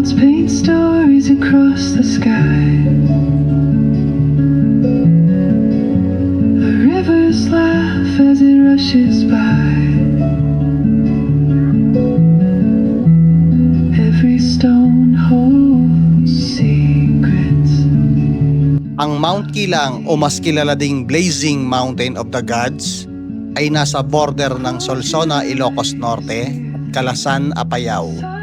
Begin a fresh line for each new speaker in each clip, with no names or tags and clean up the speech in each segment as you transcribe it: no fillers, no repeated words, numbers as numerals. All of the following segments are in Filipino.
clouds paint stories across the sky. The rivers laugh as it rushes by. Every stone holds secrets.
Ang Mount Kilang o mas kilala ding Blazing Mountain of the Gods ay nasa border ng Solsona, Ilocos Norte, Calasan, Apayao.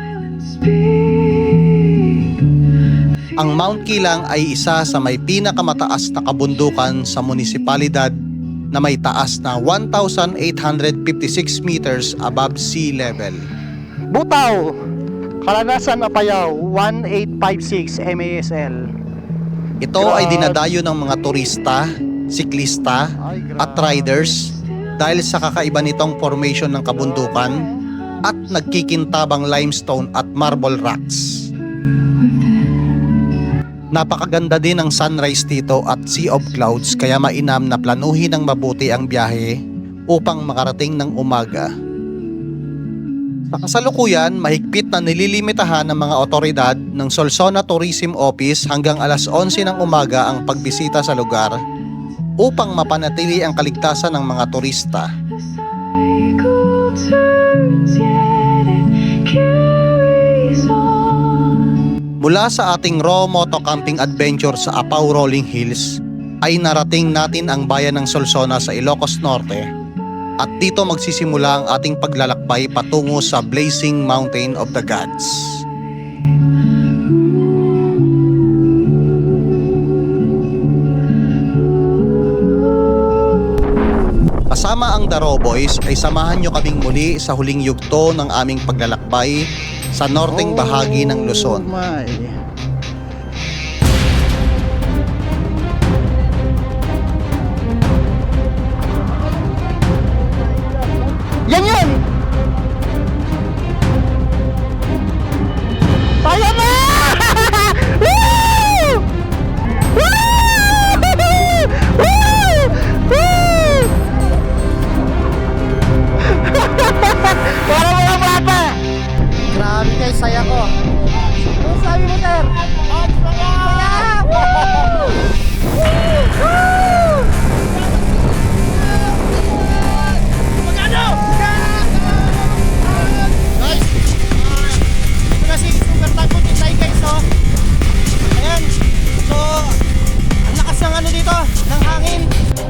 Ang Mount Kilang ay isa sa may pinakamataas na kabundukan sa munisipalidad na may taas na 1,856 meters above sea level. Butaw, Calasan, Apayao, 1856 MASL. Ito ay dinadayo ng mga turista, siklista at riders dahil sa kakaiba nitong formation ng kabundukan at nagkikintabang limestone at marble rocks. Napakaganda din ang sunrise dito at sea of clouds, kaya mainam na planuhin ng mabuti ang biyahe upang makarating ng umaga. Sa kasalukuyan, mahigpit na nililimitahan ng mga otoridad ng Solsona Tourism Office hanggang alas 11 ng umaga ang pagbisita sa lugar upang mapanatili ang kaligtasan ng mga turista.
Cycle turns, yet it carries on.
Mula sa ating raw moto camping adventure sa Apau Rolling Hills ay narating natin ang bayan ng Solsona sa Ilocos Norte at dito magsisimula ang ating paglalakbay patungo sa Blazing Mountain of the Gods. Kasama ang Daro Boys ay samahan nyo kaming muli sa huling yugto ng aming paglalakbay sa norteng bahagi ng Luzon.
Yan yan! Kaya na! Woo! Woo! Woo! Woo! Para walang bata! Grabe guys, saya ko. Ano sabi mo, sir? Saya! Woo! Woo! Guys, ito na si Super Typhoon Isay guys, oh. Ayan, so ang lakas ng ano dito, ng hangin.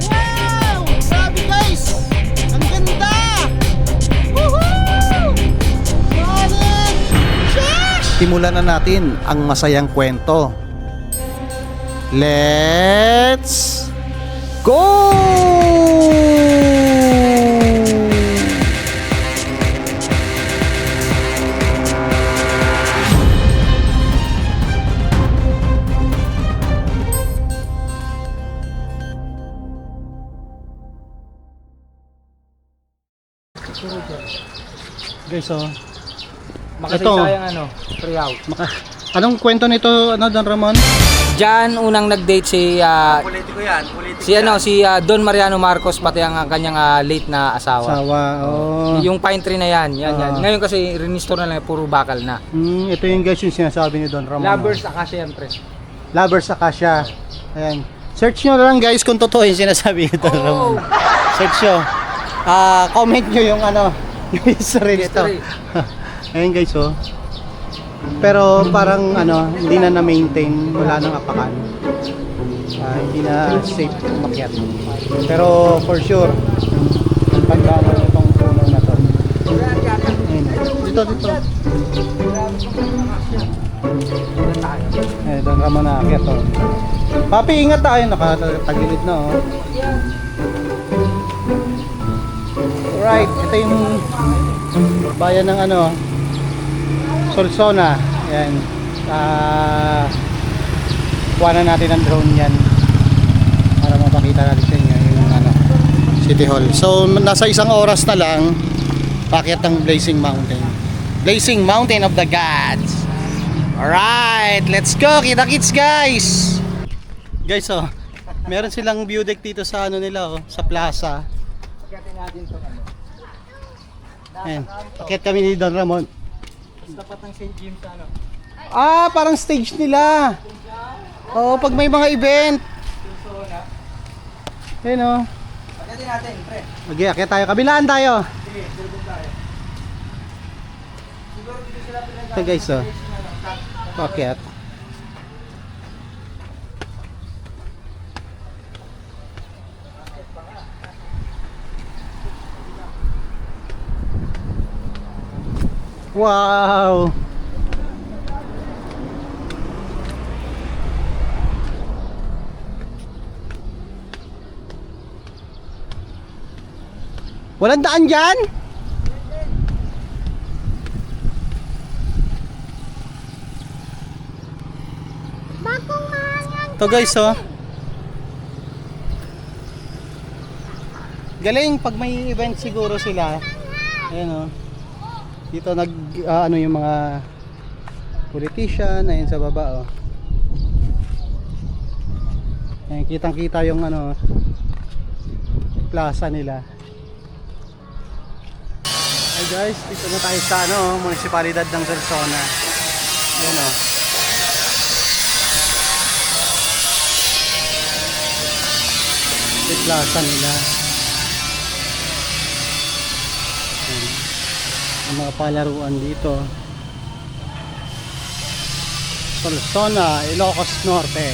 Wow! Grabe guys! Ang ganda! Woohoo! Solid! Sheesh!
Simulan na natin ang masayang kwento. Let's go!
Guys, oh.
Makasaysayang ano, Priaw.
Anong kwento nito, ano, Don Ramon?
Diyan unang nag-date si
Politiko yan, politiko
si ano si Don Mariano Marcos pati ang kanyang late na asawa.
Sawa, oh.
Yung pine tree na yan, yan. Ngayon kasi restore na lang, puro bakal na.
Ito yung guys yung sinasabi ni Don Ramon.
Lovers Acacia yan, pre.
Lovers Acacia. Ayan. Search nyo lang guys kung totoo yung sinasabi ni Don Ramon. Search nyo. Comment nyo yung ano, yung history nito. Ayan guys, oh. Pero parang ano, hindi na na-maintain, wala nang apakan. Hindi na safe umakyat. Pero for sure, tandaan mo itong puno na to. Ayan. Dito. Eh, doon ka muna akyat, oh. Papi, ingat tayo, nakatagilid na, oh. Alright, ito yung bayan ng ano, Solsona. Ayan. Kuhanan natin ang drone yan para mapakita natin sa inyo yung ano, City Hall. So nasa isang oras na lang paakyat ng Blazing Mountain. Blazing Mountain of the Gods. Alright, let's go. Kita-kits guys. Guys, oh, meron silang view deck dito sa ano nila, oh, sa plaza. Ayan. Akyat kami ni Don Ramon.
Tapat ng St. James ano.
Ah, parang stage nila. Oo, pag may mga event. Ayun o.
Pagdating natin, pre.
Okay, akit tayo. Kabilaan tayo.
Sige, silbog tayo. Siguro dito sila
Ito guys, oh. Pakyat. Wow! Walang daan dyan? Ito guys, oh. Galing pag may event siguro sila. Ayan, oh. Dito ano yung mga politician, ayun sa baba, oh. Ayan, kitang-kita yung ano plaza nila. Hey guys, dito na tayo sa ano, munisipalidad ng Solsona. Ayan, oh. Yung plaza nila. Ayan. Ang mga palaruan dito. Solsona, Ilocos Norte.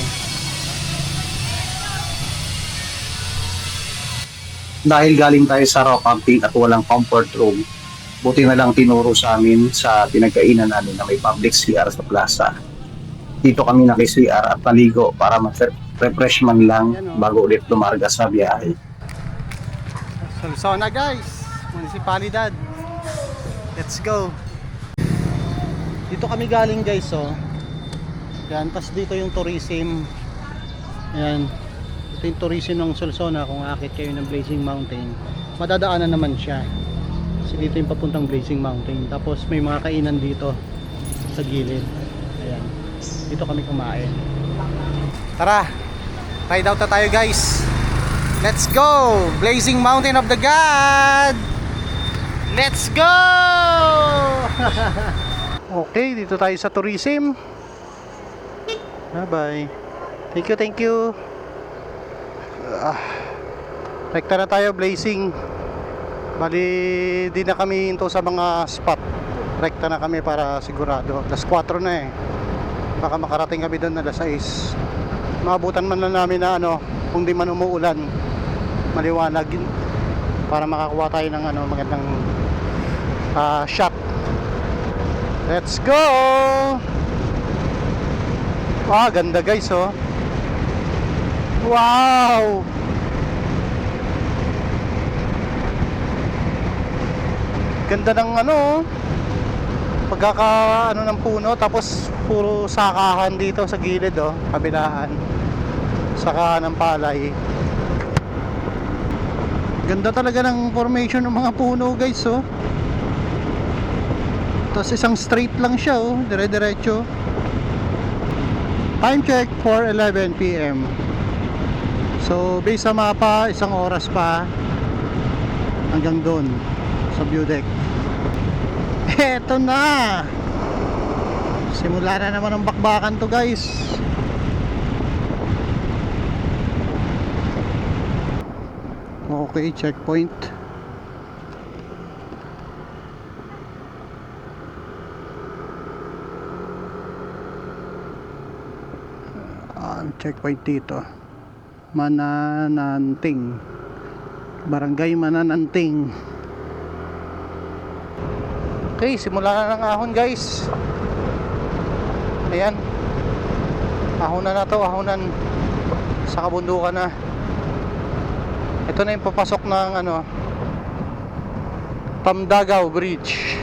Dahil galing tayo sa rock camping at walang comfort room, buti na lang tinuro sa amin sa pinagkainan namin na may public CR sa plaza. Dito kami naki-CR at naligo para ma-refresh man lang bago ulit lumarga sa biyahe.
Solsona guys, munisipalidad. Let's go. Dito kami galing guys, oh. Yan, tas dito yung tourism. Yan. Ito yung tourism ng Solsona. Kung aakit kayo ng Blazing Mountain, madadaanan naman siya. Kasi dito yung papuntang Blazing Mountain. Tapos may mga kainan dito sa gilid. Ayan. Dito kami kumain. Tara, ride out na tayo guys. Let's go! Blazing Mountain of the God! Let's go! Okay, dito tayo sa tourism. Bye-bye. Thank you, thank you. Rekta na tayo, Blazing. Bali, di na kami into sa mga spot. Rekta na kami para sigurado. Alas 4 na eh. Baka makarating kami doon alas 6. Maabutan man lang namin na ano, kung di man umuulan, maliwanag para makakuha tayo ng ano, magandang shot. Let's go! Ganda guys, oh. Wow! Ganda ng ano, pagkaka ano ng puno, tapos puro sakahan dito sa gilid, oh, kabilaan. Sakahan ng palay. Ganda talaga ng formation ng mga puno guys, oh. Tapos isang straight lang siya, oh, dire-diretso. Time check 4:11 PM. So based sa mapa, isang oras pa hanggang doon sa view deck. Eto na, simula na naman ang bakbakan to guys. Okay, checkpoint. Checkpoint dito, Manananting, Barangay Manananting. Okay, simula na ng ahon guys. Ayan, ahonan na to, ahonan sa kabundukan na. Ito na yung papasok ng ano, Tamdagaw Bridge.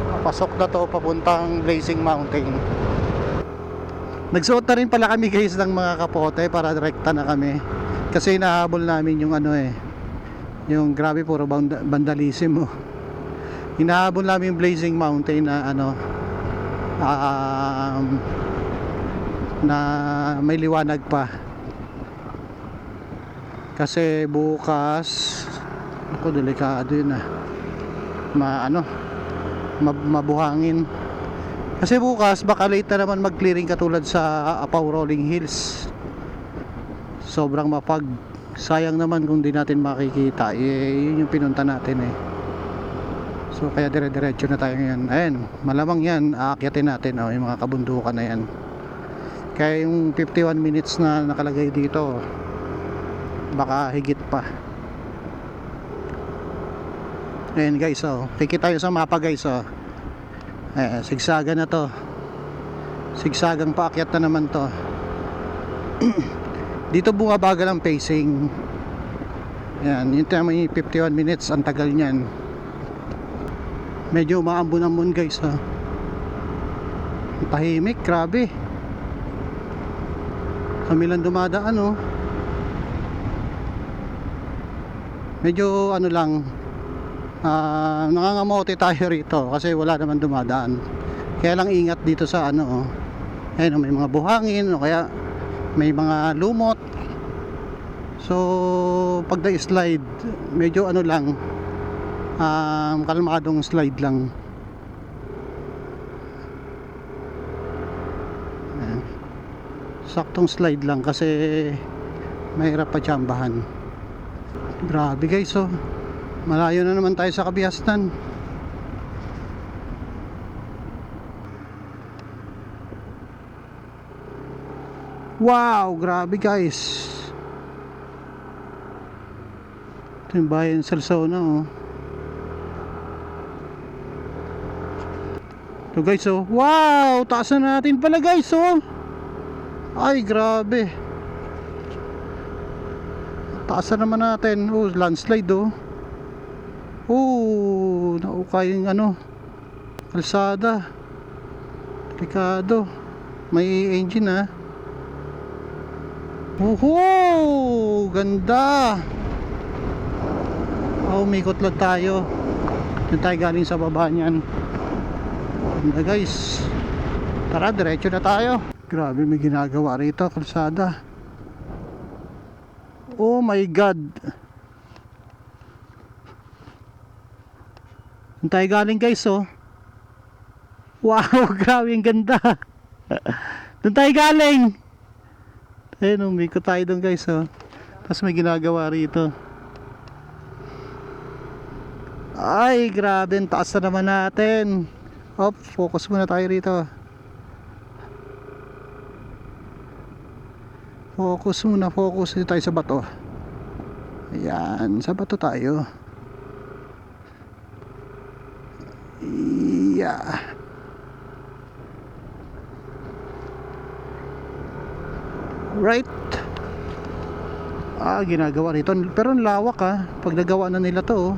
Papasok na to papuntang Blazing Mountain. Nagsuot na rin pala kami guys ng mga kapote para direkta na kami. Kasi hinahabol namin yung ano eh, yung grabe puro vandalism, oh. Hinahabol namin yung Blazing Mountain na ano, na may liwanag pa. Kasi bukas, ako delikado yun, mabuhangin. Kasi bukas baka late na naman mag-clearing katulad sa Apaw Rolling Hills. Sobrang mapag. Sayang naman kung di natin makikita. Yun yung pinunta natin eh. So kaya dire-diretso na tayo ngayon. Ayan, malamang yan aakyatin natin yung mga kabundukan na yan. Kaya yung 51 minutes na nakalagay dito, baka higit pa. Ayan guys, kikita tayo sa mapa guys. Sigsagan na to. Sigsagang paakyat na naman to. Dito bumabagal ang pacing. Yan, yung 51 minutes, ang tagal niyan. Medyo umaambon-ambon guys. Tahimik, grabe. Kami lang dumadaan medyo ano lang, nangangamote tayo rito kasi wala naman dumadaan. Kaya lang ingat dito sa ayun, may mga buhangin o kaya may mga lumot. So pag na-slide medyo lang, kalmadong slide lang. Ayan. Saktong slide lang kasi mahirap pa tsambahan. Grabe guys, malayo na naman tayo sa Kabiastan. Wow, grabe guys. Ito yung bayan Salsona Ito guys, wow, taas na natin pala guys, ay grabe. Taas na naman natin. Landslide naukay yung kalsada. Delikado. May engine ganda. Umikot lang tayo. Doon tayo galing sa baba niyan. Ganda guys. Tara, diretso na tayo. Grabe, may ginagawa rito, kalsada. Oh my God. Doon tayo galing guys, wow, grabe, ang ganda. Doon tayo galing. Ayun, umikot tayo doon guys, tapos may ginagawa rito. Ay, grabe, ang taas na naman natin. Focus muna tayo rito. Focus dito tayo sa bato. Ayan, sa bato tayo. Yeah. Right. Ginagawa nito. Pero ang lawak pag nagawa na nila to.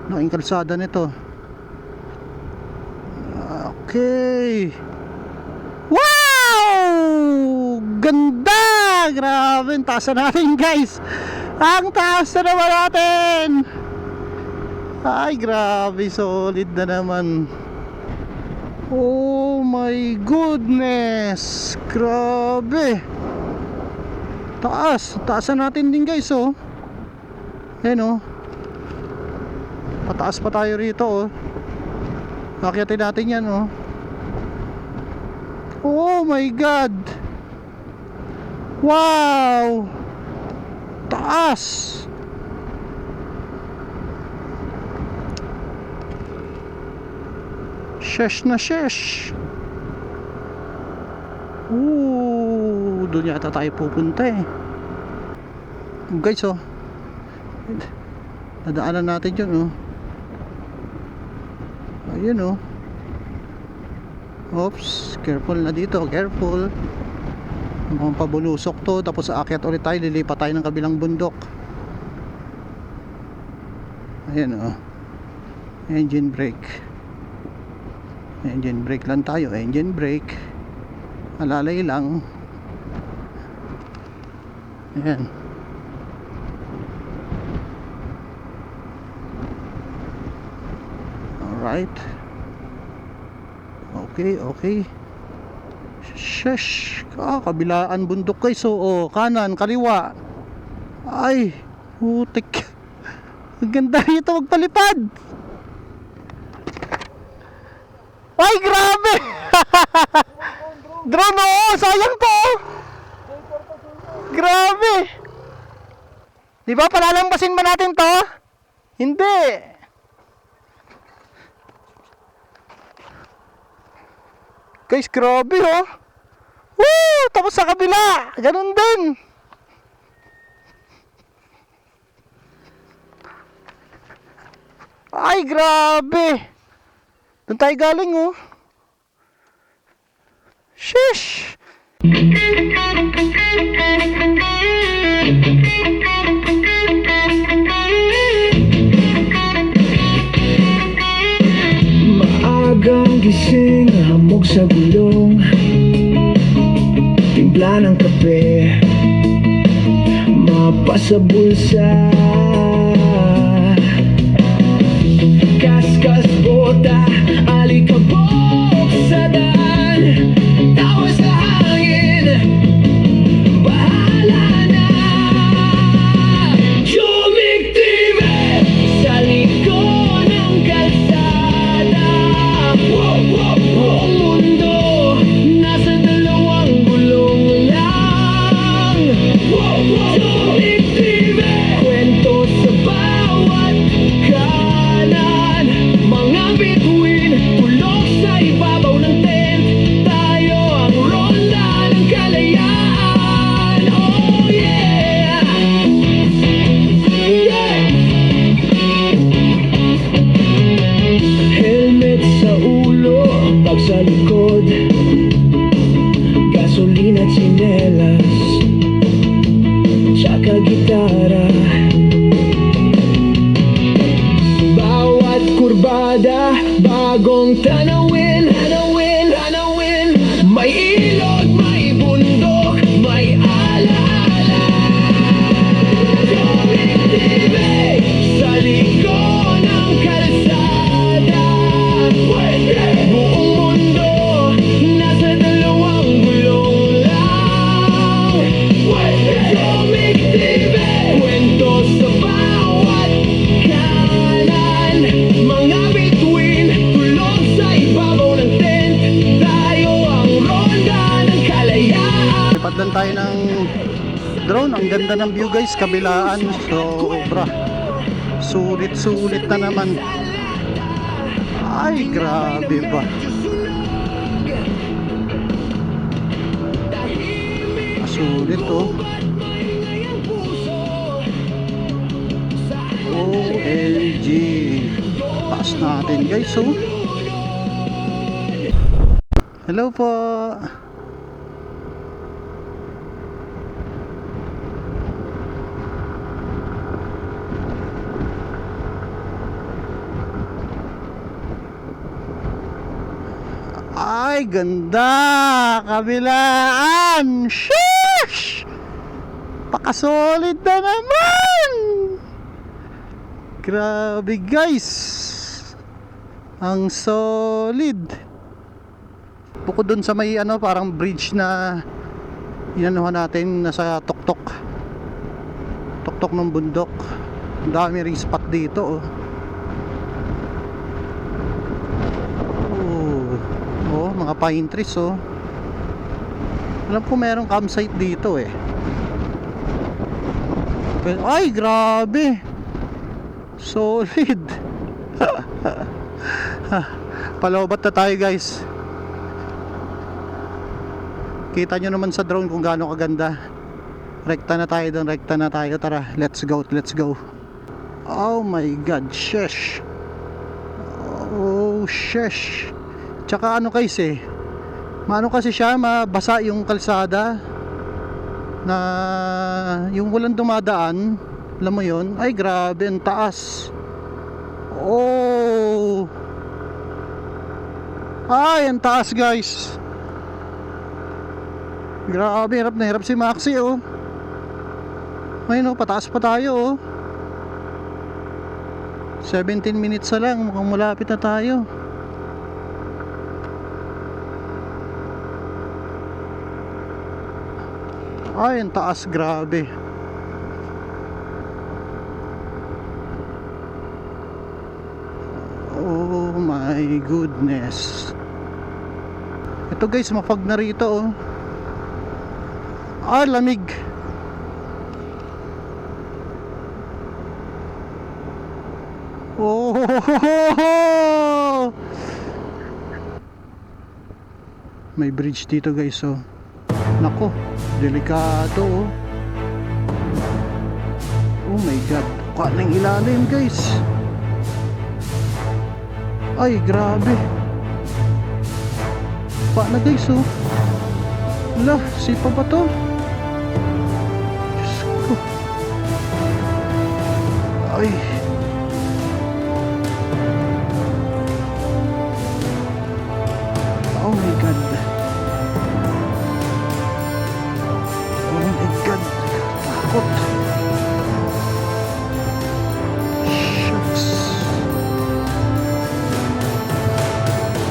Naking kalsada nito. Okay. Wow! Ganda! Grabe, ang taas na natin guys. Ang taas na naman natin. Ay, grabe, solid na naman. Oh my goodness. Grabe. Taas na natin din guys, Ayan, pataas pa tayo rito, akyatin natin yan, oh my God. Wow, taas. Shesh na shesh. Doon yata tayo pupunta guys, nadaanan natin yun, ayun, oops, careful na dito, careful. Mukhang pabulusok to, tapos aakyat ulit tayo, lilipat tayo ng kabilang bundok. Ayan, engine brake lang tayo, engine brake, alalay lang. Ayan. Alright. Okay. Shesh. Kabilaan bundok guys. Kanan, kaliwa. Ay, putik. Ang ganda rito, magpalipad. Ay, grabe. Drone, oo! Sayang to! Grabe! Di ba, palalambasin ba natin to? Hindi! Guys, grabe oh! Woo! Tapos sa kabila! Ganun din! Ay, grabe! Doon tayo galing oh! Sheesh!
Maagang gising, hamog sa gulong, timpla ng kape, mapa sa bulsa, kaskas bota, alikabok sa daan, tawa sa hangin, bahala na. Jumiktibe sa likod ng kalsada, buong mundo nasa dalawang gulong lang. Jumiktibe, kwento sa bawat kanan, mga bituin, tulog sa ibabaw ng tent, tayo ang ronda ng kalayaan. Oh yeah! Yeah! Helmet sa ulo, bag sa likod, gasolina at sinelas, tsaka gitara. Bawat kurbada, bagong tanawin, tanawin, tanawin. May ilog, may bundok, may alaala. Jumiktibe sa likod ng kalsada, buong mundo nasa dalawang gulong lang. Jumiktibe, kwento sa bawat kanan, mga bituin, tulog sa ibabaw ng tent, tayo ang ronda ng kalayaan.
Lipat lang tayo ng drone. Ang ganda ng view guys, kabilaan. Sobra. Sulit-sulit na naman. Ay, grabe ba? Sulit oh. OMG. Taas natin guys oh. Hello po. Ay, ganda! Kabilaan! Sheesh! Pakasolid na naman! Grabe guys! Ang solid! Bukod dun sa may ano, parang bridge na inanuhan natin, nasa tuktok. Tuktok ng bundok. Ang dami ring spot dito oh. Oh, mga pine trees oh. Alam ko merong campsite dito eh. Ay, grabe. Solid. Palobat na tayo guys. Kita nyo naman sa drone kung gaano kaganda. Rekta na tayo doon, rekta na tayo. Tara, let's go, let's go. Oh my god, sheesh. Oh, sheesh. Tsaka ano guys eh, maano kasi siya, mabasa yung kalsada, na yung walang dumadaan, alam mo yun. Ay grabe, ang taas. Oh, ay ang taas guys. Grabe, hirap na hirap si Maxi oh. Ayun oh, pataas pa tayo oh. 17 minutes na lang, mukhang malapit na tayo. Ay, ang taas, grabe. Oh my goodness. Ito guys, mapag na rito oh. Ah, lamig. Oh, may bridge dito guys oh. Nako, delikado oh. Oh my god, kanang ilalim guys. Ay, grabe. Paano guys oh. Lah, sipa ba to? Diyos ko. Ay. Oh my god. Oh my god. Takot. Shucks.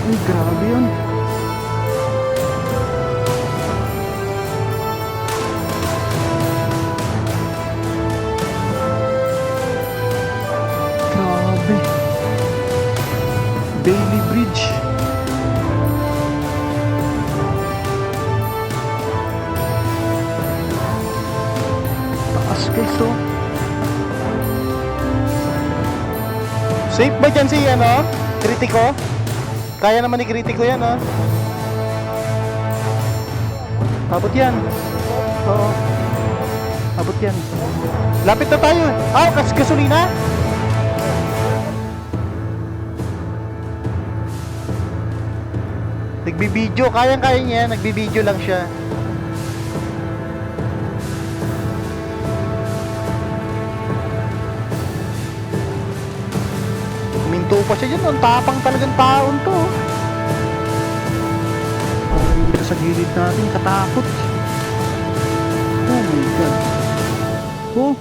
Ay, grabe yun. Grabe. Bailey Bridge. Taas guys oh. Safe ba dyan si ano? Kritiko? Kaya naman ni Kritiko yan oh. Abot yan. Oo. Abot yan. Lapit na tayo. Ah, gasolina? Nagbibideo, kayang-kaya niya, nagbibideo lang siya. Kuminto pa siya dyan, ang tapang talagang taon to. Dito sa gilid natin, katakot. Oh my god. Oh,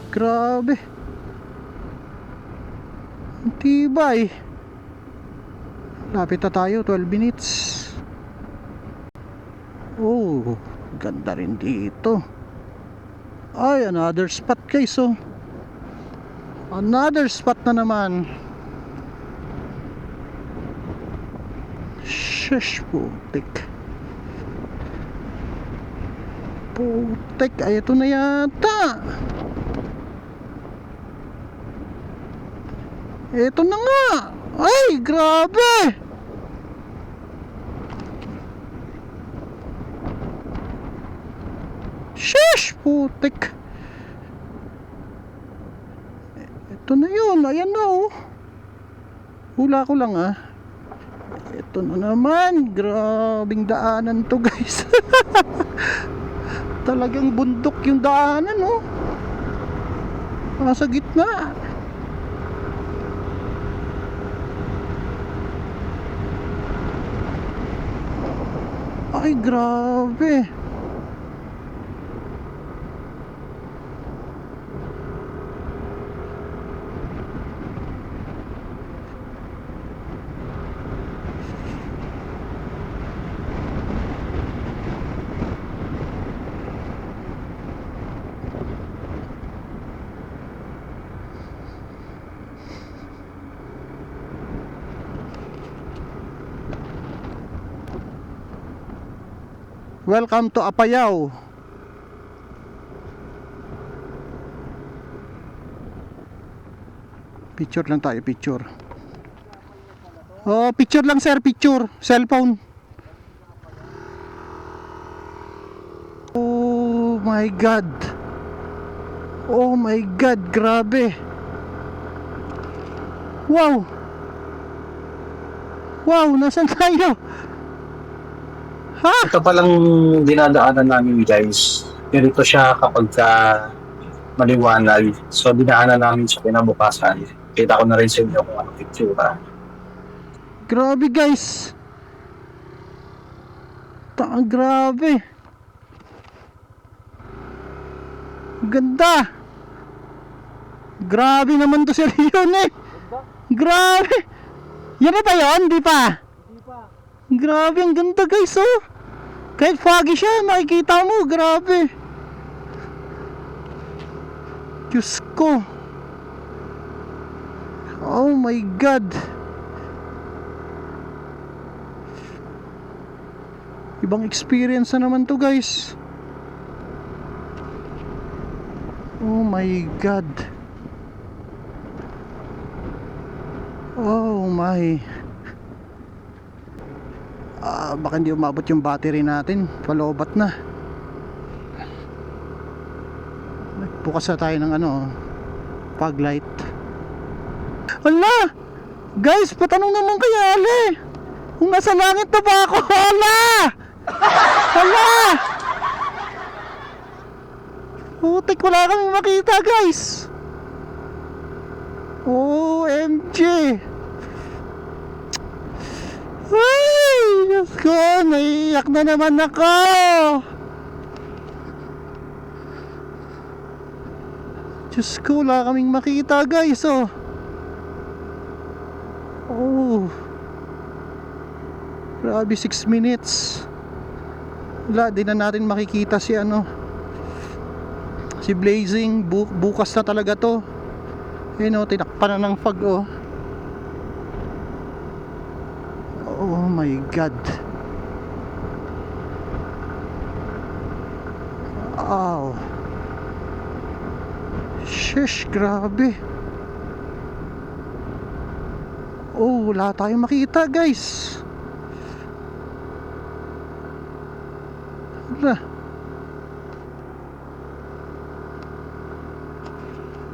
grabe. Ang tibay. Lapit na tayo, 12 minutes. Oh, ganda rin dito. Ay, another spot guys oh. Another spot na naman. Shush, putik. Putik, ay ito na yata. Ito na nga. Ay, grabe. Shush, putik. Ito na yun, ayan na oh. Hula ko lang ah. Ito na naman. Grabing daanan to guys. Talagang bundok yung daanan oh. Nasa gitna. Ay, grabe. Welcome to Apayao. Picture lang tayo, picture. Oh, picture lang sir, picture. Cellphone. Oh my god. Oh my god, grabe. Wow. Wow, nasan tayo? Ha?
Ito palang dinadaanan namin guys. Ganito siya kapag maliwanag. So dinaanan namin sa kinabukasan. Kita ko na rin sa inyo kung ano picture.
Grabe guys. Grabe. Ganda. Grabe naman to si Leon eh. Grabe. Yan na ba yun? Di pa? Grabe, ang ganda guys oh. Kahit foggy siya, makikita mo. Grabe. Diyos ko. Oh my god. Ibang experience na naman to guys. Oh my god. Oh my. Baka hindi umabot yung battery natin. Palobat na. Bukas na tayo ng fog light. Hala! Guys, patanong naman kay Ale kung nasa langit na ba ako. Hala! Hala! Putik, wala kaming makita guys. OMG! Ay! Diyos ko, naiiyak na naman ako. Diyos ko, wala kaming makita guys. Oh, grabe, 6 minutes. Wala, di na natin makikita si si Blazing. Bukas na talaga to. Tinakpan na ng fog. Oh my god. Ow. Sheesh, grabe. Wala tayong makita guys.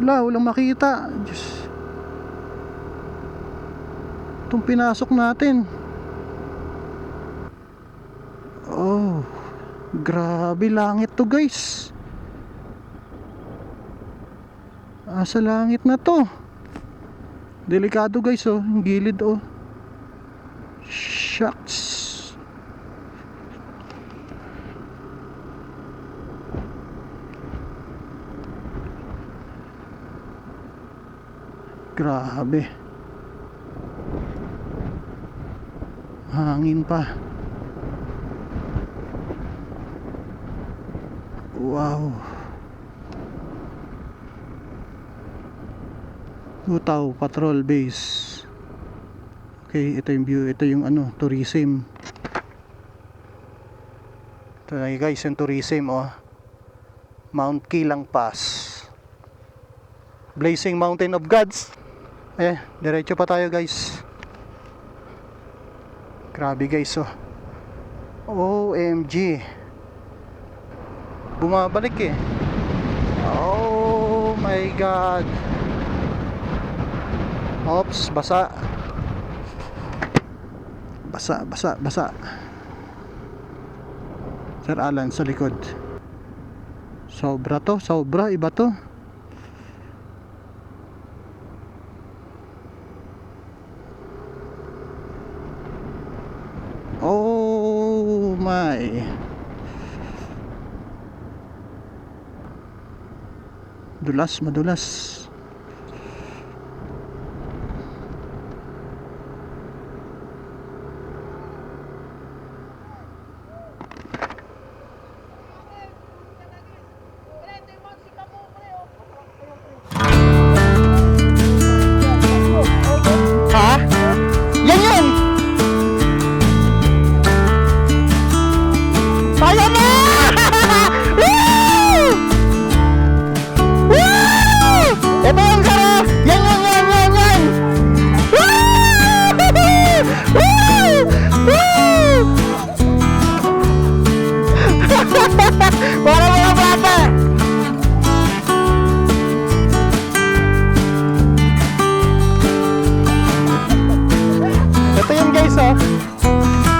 Walang makita. Diyos. Itong pinasok natin. Grabe, langit to guys. Sa langit na to. Delikado guys, yung gilid. Shucks. Grabe. Hangin pa. Wow. Lutaw Patrol Base. Okay, ito yung view. Ito yung tourism. Ito na guys, yung tourism. Mount Kilang Pass, Blazing Mountain of Gods. Diretso pa tayo guys. Grabe guys. OMG. Bumabalik Oh my god. Oops, basa. Basa. Sir Alan sa likod. Sobra, iba to. Oh my. Madulas.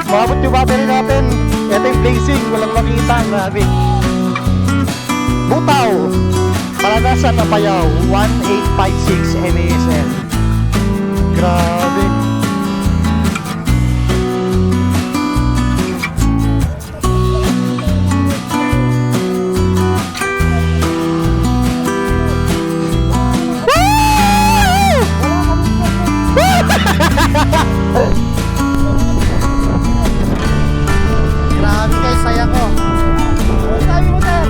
Mabot yung battery natin. Ito yung blazing, walang makita. Grabe. Butaw, Palanasan, Apayao, 1856 MASL. Grabe. Grabe guys, saya ko. Sabi mo sir.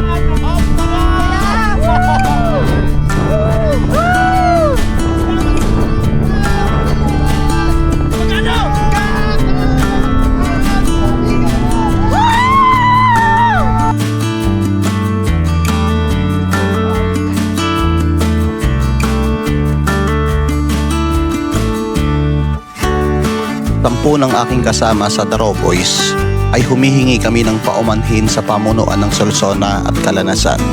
grupo ng aking kasama sa Daro Boys ay humihingi kami ng paumanhin sa pamunuan ng Solsona at Kalanasan.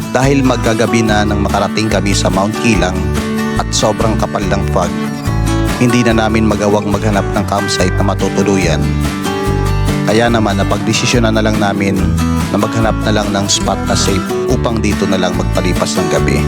Dahil maggagabi na nang makarating kami sa Mount Kilang at sobrang kapal ng fog, hindi na namin magawang maghanap ng campsite na matutuluyan. Kaya naman napagdesisyonan na lang namin na maghanap na lang ng spot na safe upang dito na lang magpalipas ng gabi.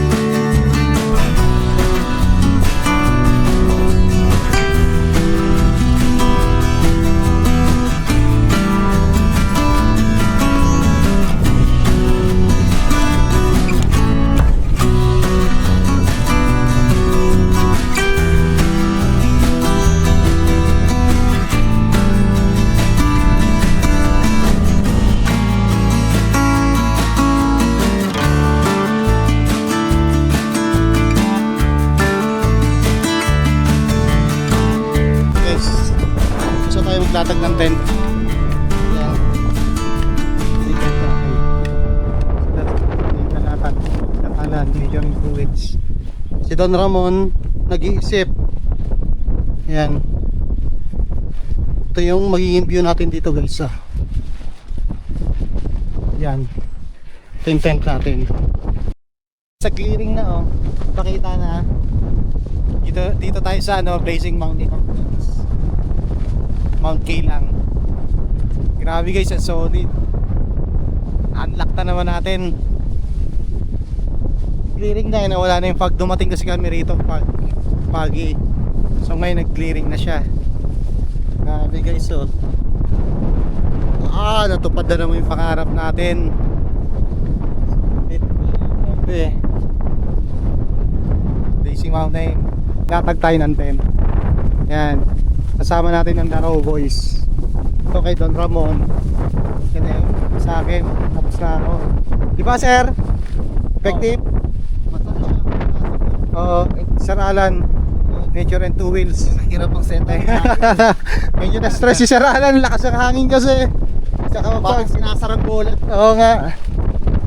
Gusto tayo maglatag ng tent. Yan. Tent natin. Kalatag. Katalan. Measuring fluids. Si Don Ramon nag-iisip. Yan. Ito yung magiging view natin dito guys. Yan. Ito yung tent natin. Sa clearing na pakita na. Dito tayo sa Blazing Mountain of Peaks. Mount Kilang. Grabe guys, ang solid. Unlock na naman natin. Clearing na, wala na yung fog. Dumating kasi kami rito foggy. So ngayon nag-clearing na siya. Grabe guys, natupad na naman yung pangarap natin. Grabe. Blazing Mountain. Latag tayo ng tent. Yan. Kasama natin ang Daro Boys. Ito kay Don Ramon. Yan sa akin. Tapos na ako. Di ba sir? Effective? Oo. Sir Alan. Nature and Two Wheels.
Hirap ang set.
Medyo na-stress si Sir Alan. Lakas ang hangin kasi. Saka
Bakit sinasarang bola?
Oo nga.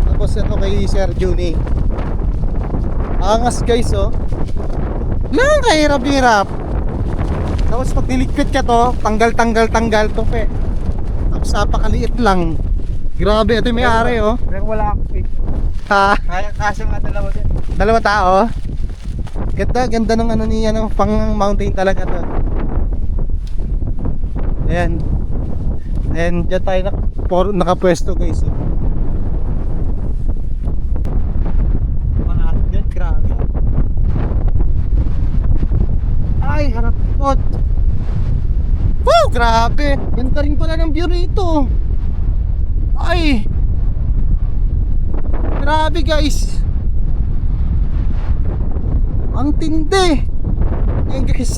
Tapos ito kay Sir Juni. Angas guys lang kahirap-hirap. Tapos pag niligpit ka to, tanggal to pe. Tapos napakaliit lang. Grabe, ito yung may-ari
Pero wala akong fit.
Ha?
Kaya kasi nga dalawa din.
Dalawa tao. Ganda ng niya ng pang mountain talaga to. Ayan. Ayan, dyan tayo nakapwesto guys. Yan, grabe. Ay, harap ko. Wow, grabe. Ganda rin pala ng view rito. Ay. Grabe guys. Ang tindi. Ayan guys,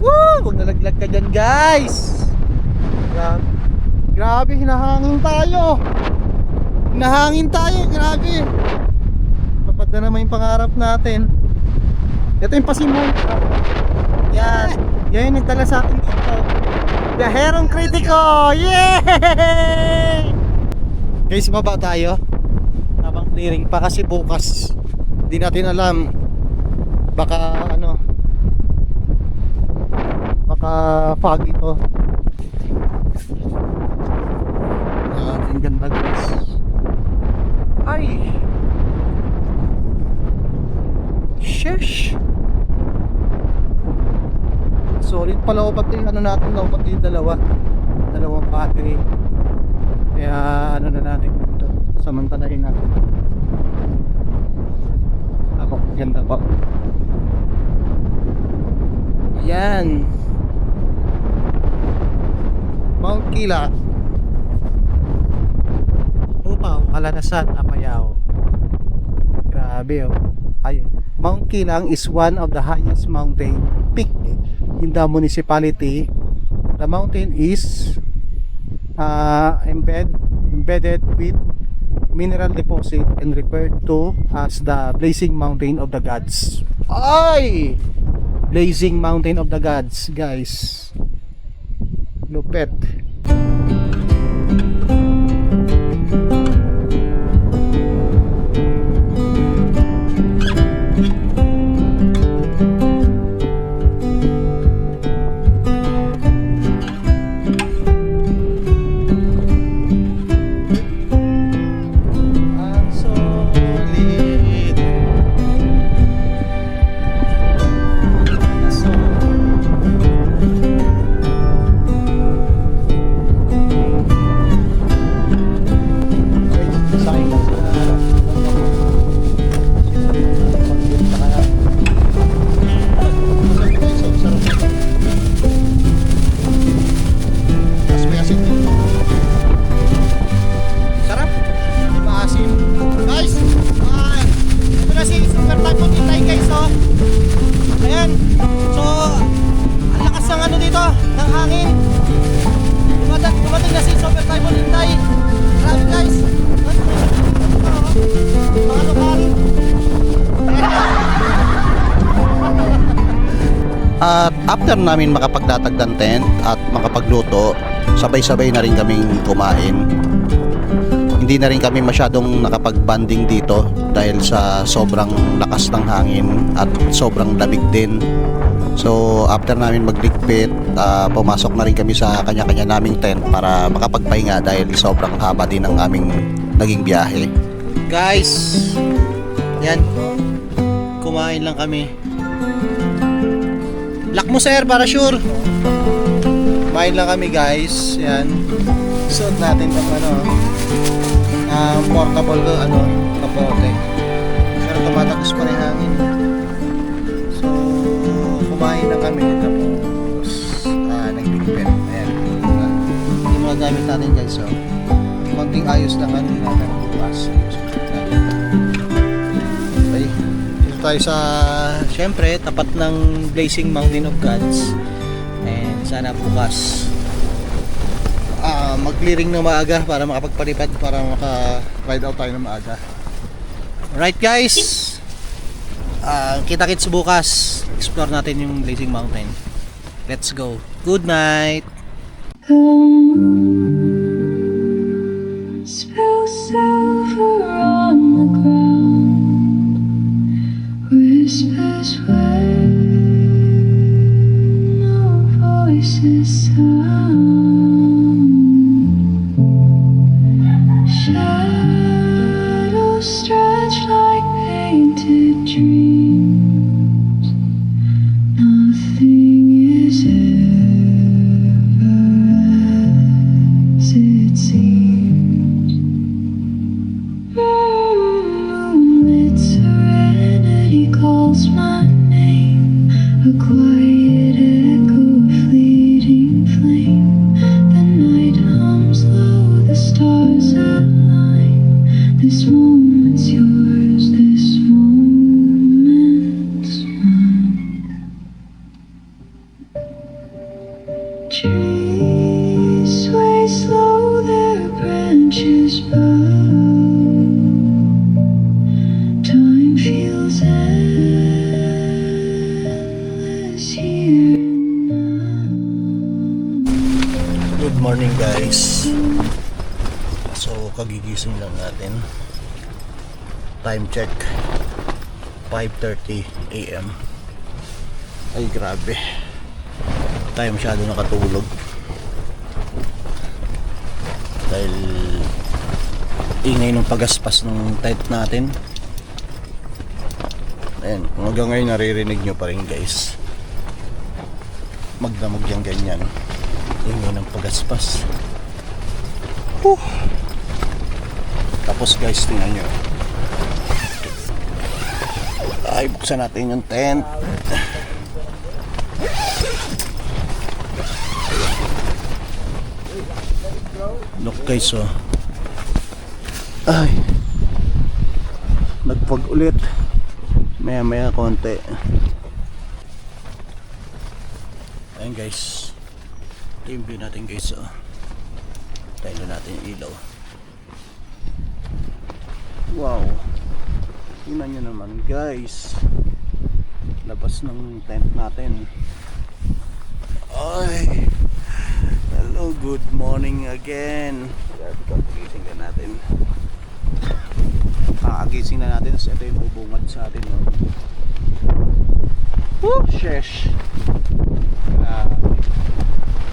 woo, huwag nalaglag ka dyan guys. Grabe, hinahangin tayo. Grabe. Papad na naman yung pangarap natin. Ito yung pasimon. Yan. Yan yung nagdala sa akin dito. The Herong Critico. Yay! Guys, baba tayo. Habang clearing pa kasi bukas. Hindi natin alam. Baka fog ito. Yan, ang ganda guys. Ay! Sheesh! Solid pala ko pati natin, pati yung dalawang battery. Kaya na natin dito, samantalahin natin. Ako, ganda pa. Ayan, Mount Kila, Utaw, Kalanasan, Apayao. Grabe ay, Mount Kilang is one of the highest mountain peak in the municipality. The mountain is embedded with mineral deposit and referred to as the Blazing Mountain of the Gods. Ay! Blazing Mountain of the Gods, guys. Lupet.
At after namin makapaglatag ng tent at makapagluto, sabay-sabay na rin kaming kumain. Hindi na rin kami masyadong nakapag-banding dito dahil sa sobrang lakas ng hangin at sobrang lamig din. So after namin magligpit, pumasok na rin kami sa kanya-kanya naming tent para makapagpahinga dahil sobrang haba din ng aming naging biyahe.
Guys, yan. Kumain lang kami. Lock mo sir para sure. Kumain lang kami guys. Yan. Suot natin ng portable kapote. Pero tumatagos pa rin hangin. So, kumain lang kami. Tapos, nagligpit. Ayan. Yung mga gamit natin guys. So, konting ayos lang natin bukas. Okay. Dito tayo sa, syempre, tapat ng Blazing Mountain of Gods. And sana bukas mag-clearing ng maaga para makapagpalipad, para maka-ride out tayo ng maaga. Alright guys, kita-kits bukas. Explore natin yung Blazing Mountain. Let's go. Good night.
Spill silver on the ground. Whispers where no voices sound. Shadows stretch like painted dreams. Nothing is ever as it seems. Moonlit serenity calls my name. A quiet echo, a fleeting flame. The night hums low, the stars align. This moment's yours, this moment's mine. Trees sway slow, their branches bow. Time feels endless here and now.
Good morning guys. So kagigising lang natin. Time check 5:30 AM. Ay grabe, tayo masyado nakatulog dahil ingay ng pagaspas ng tent natin. Ayan, kung hanggang ngayon naririnig nyo pa rin guys, magdamag yung ganyan, ingay ng pagaspas. Tapos guys, tingnan nyo, ay buksan natin yung tent. Look guys, oh. Ay, nagpag ulit maya maya konti. Ayun guys, ito yung view natin guys, oh. Tayo natin yung ilaw. Wow, tingnan nyo naman guys, labas ng tent natin. Ay, hello, good morning again. Kagising ka natin. Kakagising na natin. So ito yung bubungad sa atin, no? Woo! Sheesh!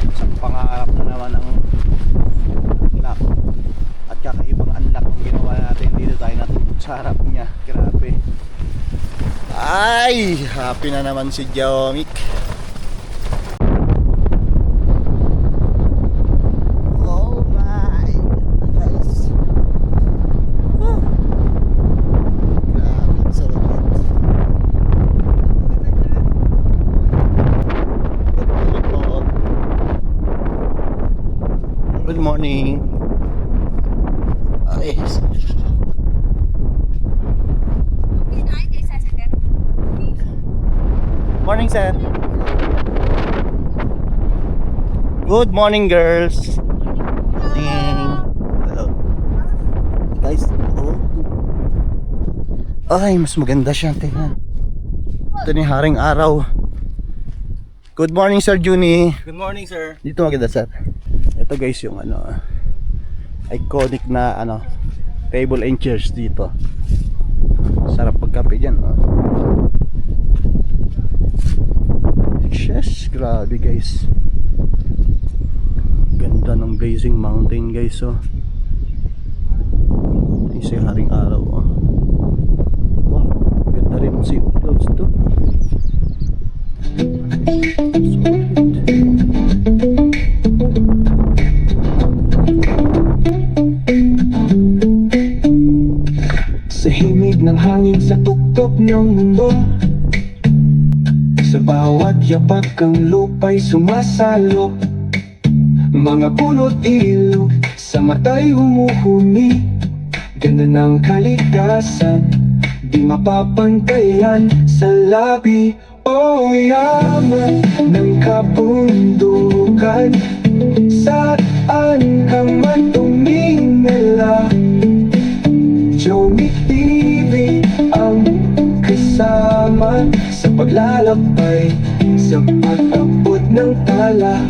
Isang pangarap na naman ang unlock. At kakaibang unlock ang ginawa natin. Dito tayo natutog sa harap niya. Grabe. Ay! Happy na naman si Jomik. Good morning. Ay. Morning, sir. Good morning, girls. Hello. Guys, oh. Ay, mas maganda siya. Tingnan. Ito ni haring araw. Good morning, Sir Juni.
Good morning, sir.
Dito maganda, sir. Ito guys yung iconic na table and chairs dito. Sarap pagkape dyan. Yes, grabe guys. Ganda ng Blazing Mountain guys. Isa haring araw. Wow, ganda rin ng sea of clouds to.
Sa himig ng hangin sa tuktok ng mundo, sa bawat yapak ang lupa'y sumasalo. Mga puno't ilog sa mata'y humuhuni. Ganda ng kalikasan, di mapapantayan sa labi. O yaman ng kabundukan, saan ka man tumingala. Jomi TV ang kasama sa paglalakbay, sa pag-abot ng tala.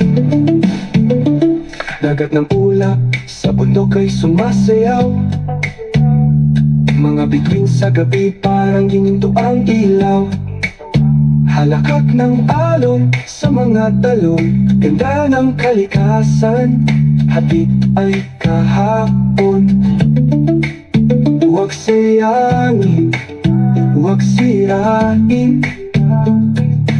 Dagat ng ulap, sa bundok ay sumasayaw. Mga bituin sa gabi parang gininto ang ilaw. Halakak ng alon sa mga talon, ganda ng kalikasan, hatid ay kahapon. Huwag sayangin, huwag sirain,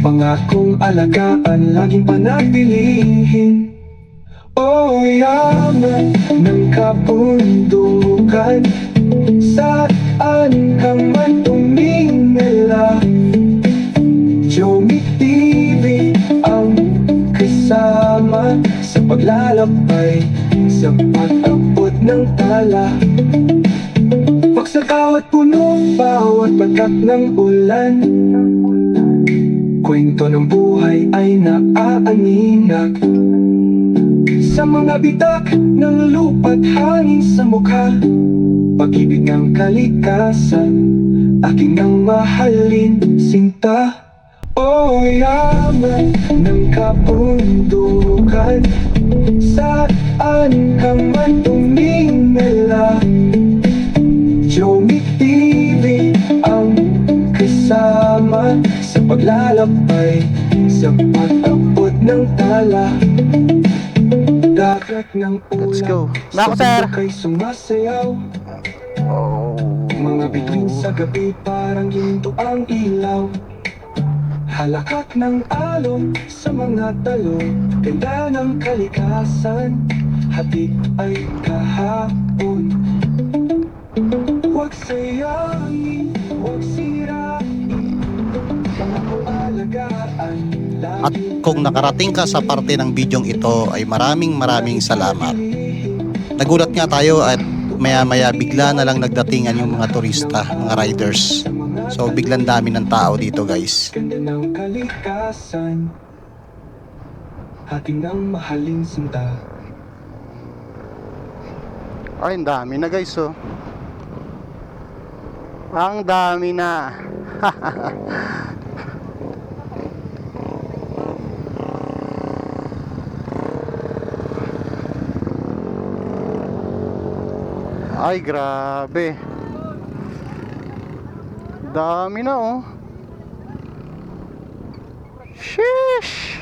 pangakong alagaan, laging panatilihin. O yaman ng kabundukan, saan ka man tumingala. Jomi TV ang kasama sa paglalakbay, sa pag-abot ng tala. Sa bawat puno, bawat batak ng ulan, kwento ng buhay ay naaaninag. Sa mga bitak ng lupa't hangin sa mukha, pag-ibig ng kalikasan, aking nang mahalin sinta. O yaman ng kabundukan, saan ka man tumingala. Jomi TV ang kasama sa paglalakbay, sa pag-abot ng tala. Dagat ng
Let's go.
ulap,
Nako,
sa
sir.
bundok ay sumasayaw. Mga bituin sa gabi parang ginto ang ilaw. Halakak ng alon sa mga talon, ganda ng kalikasan, hatid ay kahapon. Huwag sayangin, huwag sirain, pangakong alagaan.
At kung nakarating ka sa parte ng bidyong ito ay maraming salamat. Nagulat nga tayo at maya bigla na lang nagdatingan yung mga turista, mga riders. So biglang dami ng tao dito guys.
Ganda ng kalikasan, hating ng mahaling sinta.
Ay, ang dami na guys. Ang dami na. Ay, grabe. Dami na Sheesh.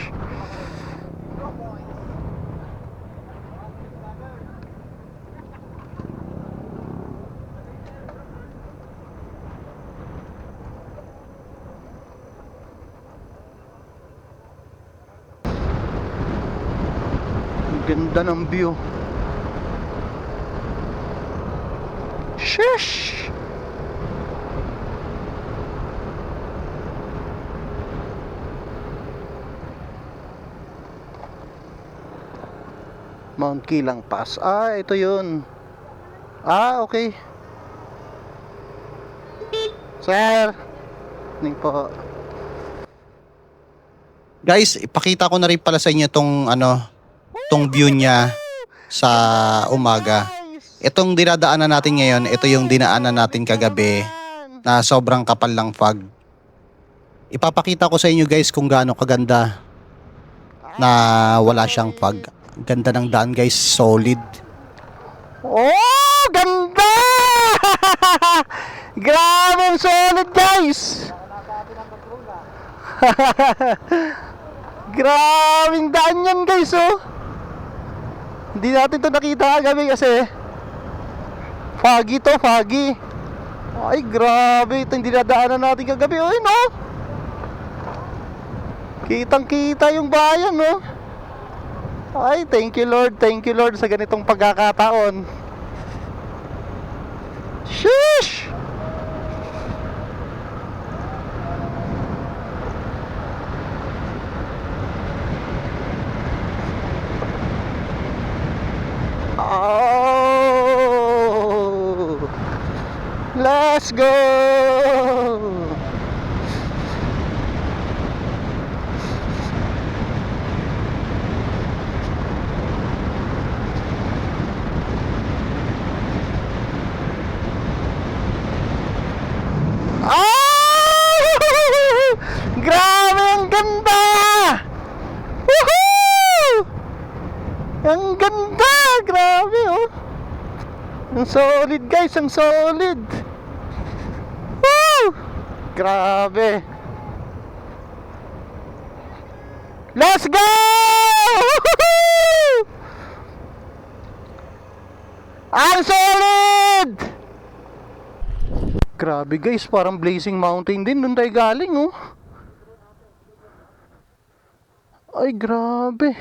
Ang ganda ng view. Sheesh. Mount Kilang Pass. Ah, ito yun. Ah, okay. Sir. Ning po.
Guys, ipakita ko na rin pala sa inyo tong view niya sa umaga. Itong dinadaanan natin ngayon, ito yung dinaanan natin kagabi na sobrang kapal ng fog. Ipapakita ko sa inyo guys kung gaano kaganda na wala siyang fog. Ganda ng daan guys, solid.
Oh, ganda! Grabe, ang solid guys! Grabing daan yan guys, oh! Hindi natin to nakita kagabi kasi foggy to, foggy. Ay, grabe, ito yung dinadaanan natin kagabi, oh, no? Kitang kita yung bayan, no? Ay, thank you Lord sa ganitong pagkakataon. Sheesh! Oh! Let's go! Ah! Grabe, ang ganda! Woohoo! Ang ganda! Grabe, oh! Ang solid guys, ang solid! Woo! Grabe! Let's go! Woohoo! Ang solid! Grabe guys, parang Blazing Mountain din. Doon tayo galing, oh. Ay, grabe.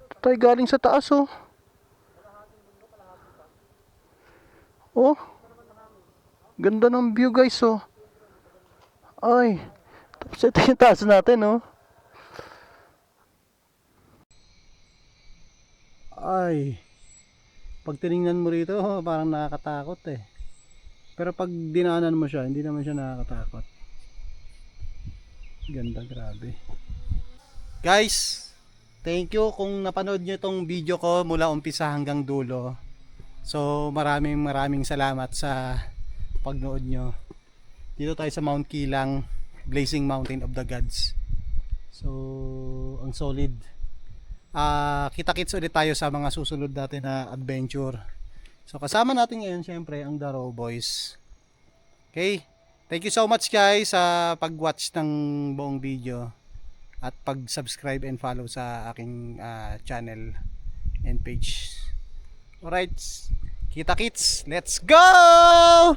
Doon tayo galing sa taas, oh. Oh. Ganda ng view guys, oh. Ay. Tapos ito yung taas natin, oh. Ay. Pag tinignan mo rito, oh, parang nakakatakot, eh. Pero pag dinaanan mo siya, hindi naman siya nakakatakot. Ganda, grabe. Guys, thank you kung napanood nyo itong video ko mula umpisa hanggang dulo. So maraming salamat sa pagnood nyo. Dito tayo sa Mount Kilang, Blazing Mountain of the Gods. So ang solid. Kita-kits ulit tayo sa mga susunod natin na adventure. So kasama natin ngayon syempre ang Daro Boys. Okay? Thank you so much guys sa pag-watch ng buong video at pag-subscribe and follow sa aking channel and page. Alright, kita-kits, let's go!